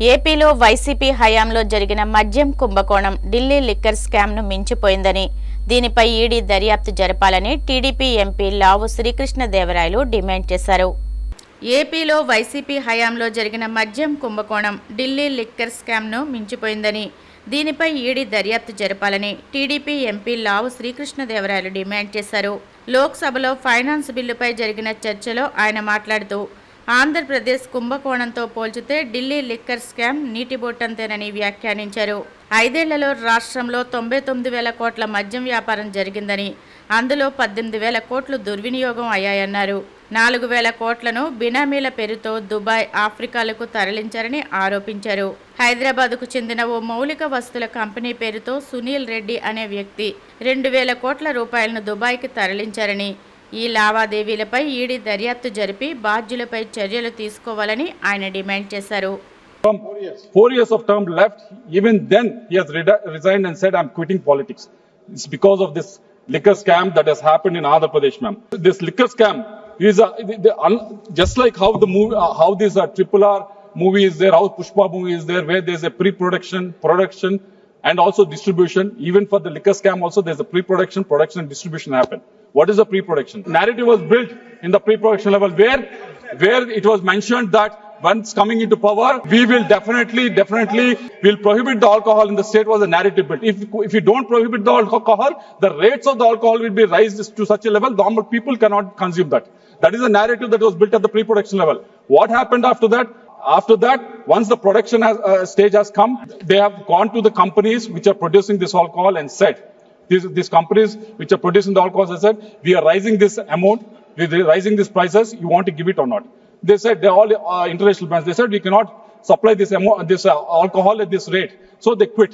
ఏపీలో వైసీపీ హయాంలో జరిగిన మద్యం కుంభకోణం ఢిల్లీ లిక్కర్ స్కామ్ను మించిపోయిందని, దీనిపై ఈడీ దర్యాప్తు జరపాలని టీడీపీ ఎంపీ లావు శ్రీకృష్ణదేవరాయలు డిమాండ్ చేశారు. ఏపీలో వైసీపీ హయాంలో జరిగిన మద్యం కుంభకోణం ఢిల్లీ లిక్కర్ స్కామ్ను మించిపోయిందని, దీనిపై ఈడీ దర్యాప్తు జరపాలని టీడీపీ ఎంపీ లావు శ్రీకృష్ణదేవరాయలు డిమాండ్ చేశారు. లోక్సభలో ఫైనాన్స్ బిల్లుపై జరిగిన చర్చలో ఆయన మాట్లాడుతూ, ఆంధ్రప్రదేశ్ కుంభకోణంతో పోల్చితే ఢిల్లీ లిక్కర్ స్కామ్ నీటిబొట్టంతేనని వ్యాఖ్యానించారు. 5 ఏళ్లలో రాష్ట్రంలో 99,000 కోట్ల మద్యం వ్యాపారం జరిగిందని, అందులో 18,000 కోట్లు దుర్వినియోగం అయ్యాయన్నారు. 4,000 కోట్లను బినామీల పేరుతో దుబాయ్, ఆఫ్రికాలకు తరలించారని ఆరోపించారు. హైదరాబాద్కు చెందిన ఓ మౌలిక వస్తువుల కంపెనీ పేరుతో సునీల్ రెడ్డి అనే వ్యక్తి 2,000 కోట్ల రూపాయలను దుబాయ్కి తరలించారని, ఈ లావాదేవీలపై ఈడీ దర్యాప్తు జరిపి బాధ్యులపై చర్యలు తీసుకోవాలని ఆయన డిమాండ్ చేశారు. 4 years of term left. Even then, he has resigned and said, "I'm quitting politics." It's because of this liquor scam that has happened in Andhra Pradesh, ma'am. This liquor scam is just like how the movie, how this RRR movie is there, how Pushpa movie is there, where there's a pre-production, production, and also distribution. Even for the liquor scam, also there's a pre-production, production, and distribution happen. What is the pre-production? Narrative was built in the pre-production level, where it was mentioned that once coming into power, we will definitely will prohibit the alcohol in the state. Was a narrative built. If you don't prohibit the alcohol, the rates of the alcohol will be raised to such a level normal people cannot consume that. That is a narrative that was built at the pre-production level. What happened after that? After that, once the production stage has come, they have gone to the companies which are producing this alcohol and said, these companies which are producing the alcohol have said, we are raising this amount, we are raising these prices, you want to give it or not? They said, they're all international brands, they said we cannot supply this alcohol at this rate. So they quit.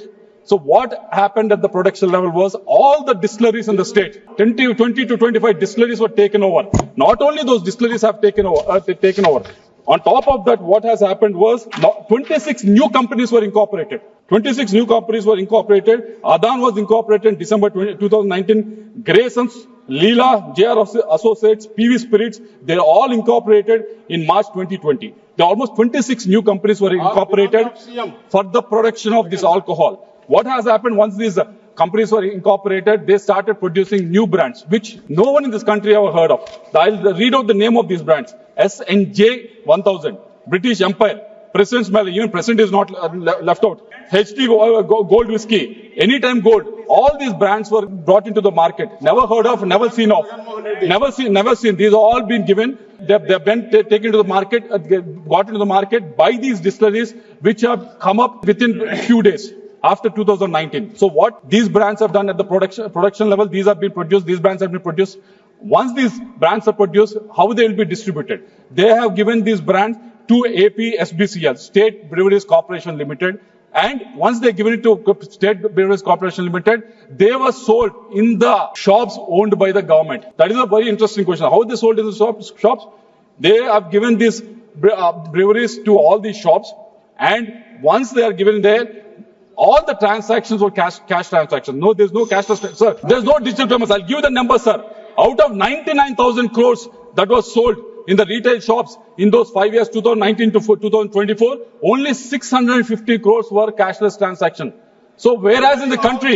So what happened at the production level was all the distilleries in the state, 20 to 25 distilleries were taken over. Not only those distilleries have taken over. On top of that, what has happened was 26 new companies were incorporated. 26 new companies were incorporated. Adan was incorporated in December 2019. Graysons, Leela, JR Associates, PV Spirits, they're all incorporated in March 2020. There are almost 26 new companies were incorporated for the production of this alcohol. What has happened once these companies were incorporated, they started producing new brands, which no one in this country ever heard of. I'll read out the name of these brands. SNJ 1000, British Empire, President's Melon, even President is not left out. HT Gold Whiskey, Anytime Gold, all these brands were brought into the market. Never heard of, never seen of. Never seen. These have all been given. They've been taken to the market, got into the market by these distilleries, which have come up within a few days. After 2019. So what these brands have done at the production level, these brands have been produced. Once these brands are produced, how they will be distributed? They have given these brands to AP SBCL, State Breweries Corporation Limited. And once they given it to State Breweries Corporation Limited, they were sold in the shops owned by the government. That is a very interesting question. How they sold in the shops? They have given these breweries to all these shops. And once they are given there, all the transactions were cash transactions. No, there's no cash transactions, sir. There's no digital payments. I'll give you the number, sir. Out of 99,000 crores that was sold in the retail shops in those 5 years, 2019 to 2024, only 650 crores were cashless transactions. So whereas in the country,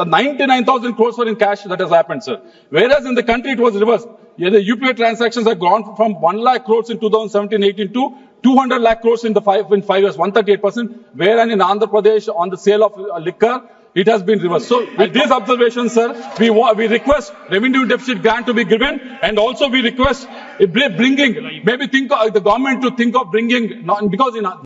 the 99,000 crores were in cash, that has happened, sir. Whereas in the country, it was reversed. Yeah, the UPI transactions have gone from 1 lakh crores in 2017-18 to 200 lakh crores in 5 years, 138%. Whereas in Andhra Pradesh, on the sale of liquor, it has been reversed. So with these observations, sir, we request revenue deficit grant to be given, and also we request the government to think of bringing, because in